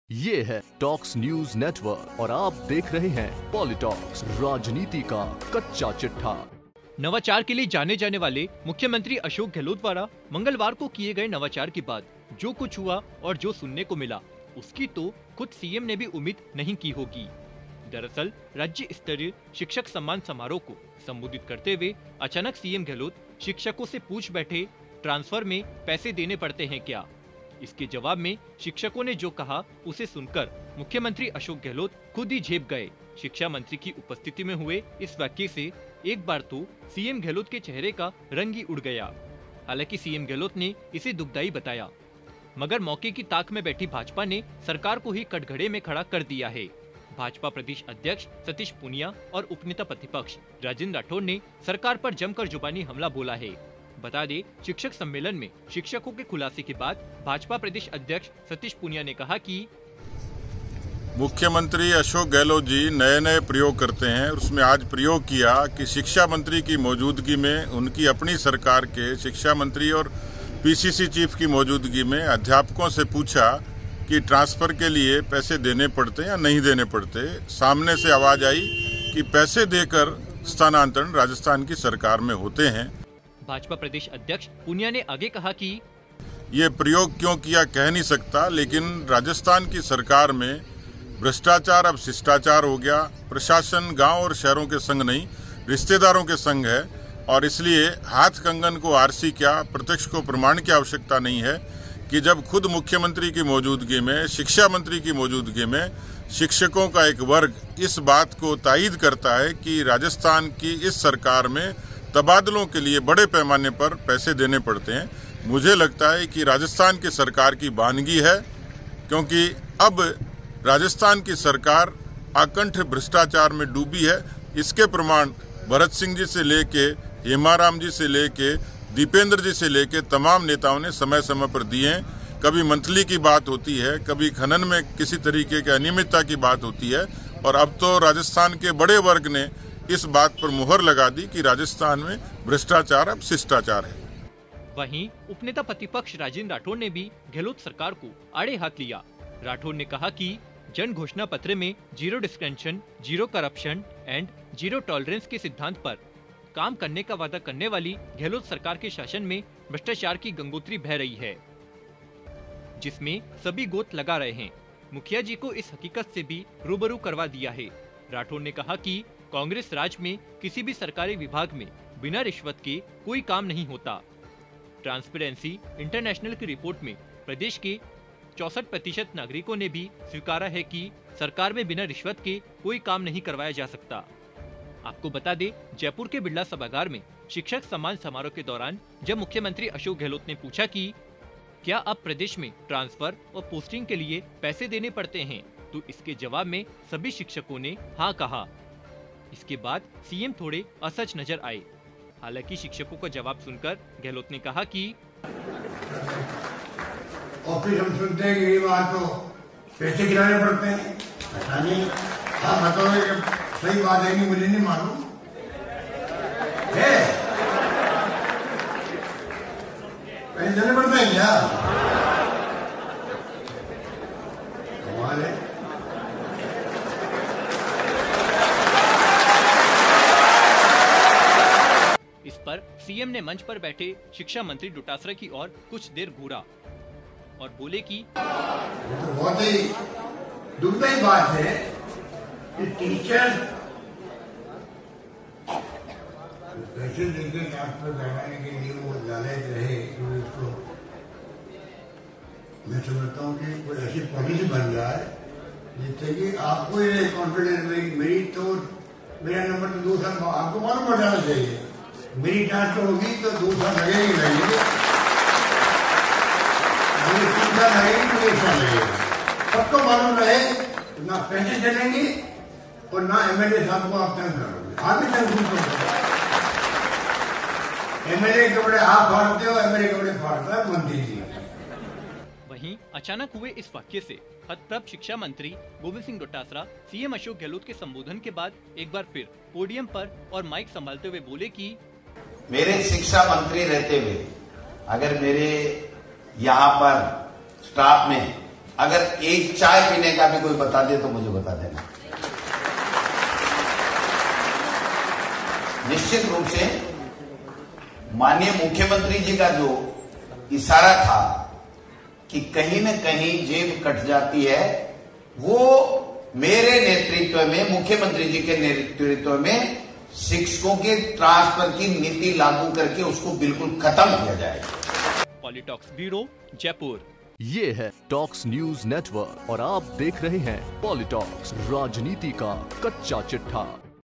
ये है talks news network और आप देख रहे हैं पॉलिटॉक्स, राजनीति का कच्चा चिट्ठा। नवाचार के लिए जाने जाने वाले मुख्यमंत्री अशोक गहलोत द्वारा मंगलवार को किए गए नवाचार के बाद जो कुछ हुआ और जो सुनने को मिला, उसकी तो खुद सीएम ने भी उम्मीद नहीं की होगी। दरअसल राज्य स्तरीय शिक्षक सम्मान समारोह को संबोधित करते हुए अचानक सीएम गहलोत शिक्षकों से पूछ बैठे, ट्रांसफर में पैसे देने पड़ते हैं क्या? इसके जवाब में शिक्षकों ने जो कहा उसे सुनकर मुख्यमंत्री अशोक गहलोत खुद ही झेप गए। शिक्षा मंत्री की उपस्थिति में हुए इस वाक्य से एक बार तो सीएम गहलोत के चेहरे का रंग ही उड़ गया। हालांकि सीएम गहलोत ने इसे दुखदाई बताया, मगर मौके की ताक में बैठी भाजपा ने सरकार को ही कटघरे में खड़ा कर दिया है। भाजपा प्रदेश अध्यक्ष सतीश पूनिया और उपनेता प्रतिपक्ष राजेंद्र राठौड़ ने सरकार पर जमकर जुबानी हमला बोला है। बता दें, शिक्षक सम्मेलन में शिक्षकों के खुलासे के बाद भाजपा प्रदेश अध्यक्ष सतीश पूनिया ने कहा कि मुख्यमंत्री अशोक गहलोत जी नए नए प्रयोग करते हैं। उसमें आज प्रयोग किया कि शिक्षा मंत्री की मौजूदगी में, उनकी अपनी सरकार के शिक्षा मंत्री और पीसीसी चीफ की मौजूदगी में अध्यापकों से पूछा कि ट्रांसफर के लिए पैसे देने पड़ते या नहीं देने पड़ते। सामने से आवाज आई कि पैसे देकर स्थानांतरण राजस्थान की सरकार में होते हैं। भाजपा प्रदेश अध्यक्ष पूनिया ने आगे कहा कि ये प्रयोग क्यों किया कह नहीं सकता, लेकिन राजस्थान की सरकार में भ्रष्टाचार अब शिष्टाचार हो गया। प्रशासन गांव और शहरों के संग नहीं, रिश्तेदारों के संग है और इसलिए हाथ कंगन को आरसी क्या, प्रत्यक्ष को प्रमाण की आवश्यकता नहीं है कि जब खुद मुख्यमंत्री की मौजूदगी में, शिक्षा मंत्री की मौजूदगी में शिक्षकों का एक वर्ग इस बात को तायीद करता है कि राजस्थान की इस सरकार में तबादलों के लिए बड़े पैमाने पर पैसे देने पड़ते हैं। मुझे लगता है कि राजस्थान की सरकार की वानगी है, क्योंकि अब राजस्थान की सरकार आकंठ भ्रष्टाचार में डूबी है। इसके प्रमाण भरत सिंह जी से लेके, हेमाराम जी से लेके, दीपेंद्र जी से लेके तमाम नेताओं ने समय समय पर दिए हैं। कभी मंथली की बात होती है, कभी खनन में किसी तरीके की अनियमितता की बात होती है और अब तो राजस्थान के बड़े वर्ग ने इस बात पर मुहर लगा दी कि राजस्थान में भ्रष्टाचार अब शिष्टाचार है। वहीं उपनेता प्रतिपक्ष राजेंद्र राठौड़ ने भी गहलोत सरकार को आड़े हाथ लिया। राठौड़ ने कहा कि जन घोषणा पत्र में zero discrimination, zero corruption and zero tolerance के सिद्धांत पर काम करने का वादा करने वाली गहलोत सरकार के शासन में भ्रष्टाचार की गंगोत्री बह रही है, जिसमें सभी गोत लगा रहे हैं। मुखिया जी को इस हकीकत से भी रूबरू करवा दिया है। राठौड़ ने कहा कि कांग्रेस राज में किसी भी सरकारी विभाग में बिना रिश्वत के कोई काम नहीं होता। ट्रांसपेरेंसी इंटरनेशनल की रिपोर्ट में प्रदेश के 64% नागरिकों ने भी स्वीकारा है कि सरकार में बिना रिश्वत के कोई काम नहीं करवाया जा सकता। आपको बता दें, जयपुर के बिरला सभागार में शिक्षक सम्मान समारोह के दौरान जब मुख्यमंत्री अशोक गहलोत ने पूछा कि क्या अब प्रदेश में ट्रांसफर और पोस्टिंग के लिए पैसे देने पड़ते हैं, तो इसके जवाब में सभी शिक्षकों ने हाँ कहा। इसके बाद सीएम थोड़े असहज नजर आए। हालांकि शिक्षकों का जवाब सुनकर गहलोत ने कहा कि ऑफिस हम सुनते हैं कि बात तो पैसे गिराने पड़ते हैं। पता नहीं, आप बताओगे कि सही बात है, नहीं मुझे नहीं मालूम है। पैसे देने पड़ते हैं क्या? कमाल है। इस पर सीएम ने मंच पर बैठे शिक्षा मंत्री डोटासरा की ओर कुछ देर घूरा और बोले कि तो बहुत ही दुखदायी बात है कि टीचर पैसे देकर ट्रांसफर करवाने के लिए वो लालच रहे। तो इसको मैं समझता हूँ कि कोई ऐसी पॉलिसी बन रहा है जिससे कि आपको ये कॉन्फिडेंस में मेरी तो मेरा नंबर तो 2 साल आपको मालूम पड़ जाना चाहिए। मेरी ट्रांसफर होगी तो 2 साल लगेगी, मेरी 3 साल लगेगी तो 1 साल लगेगा। सबको मालूम रहे, ना पैसे चलेंगे और ना एमएलए साहब को आप तंग करोगे। आप भी तंग एमएलए के कपड़े आप फाड़ते हो, एमएलए के कपड़े फाड़ता है मंत्री जी। वहीं अचानक हुए इस वाक्य से हतप्रभ शिक्षा मंत्री गोविंद सिंह डोटासरा सीएम अशोक गहलोत के संबोधन के बाद एक बार फिर पोडियम पर और माइक संभालते हुए बोले कि मेरे शिक्षा मंत्री रहते हुए अगर मेरे यहाँ पर स्टाफ में अगर एक चाय पीने का भी कोई बता दे तो मुझे बता देना। निश्चित रूप से माननीय मुख्यमंत्री जी का जो इशारा था कि कहीं न कहीं जेब कट जाती है, वो मेरे नेतृत्व में, मुख्यमंत्री जी के नेतृत्व में शिक्षकों के ट्रांसफर की नीति लागू करके उसको बिल्कुल खत्म किया जाएगा। पॉलिटॉक्स ब्यूरो, जयपुर। ये है टॉक्स न्यूज नेटवर्क और आप देख रहे हैं पॉलिटॉक्स, राजनीति का कच्चा चिट्ठा।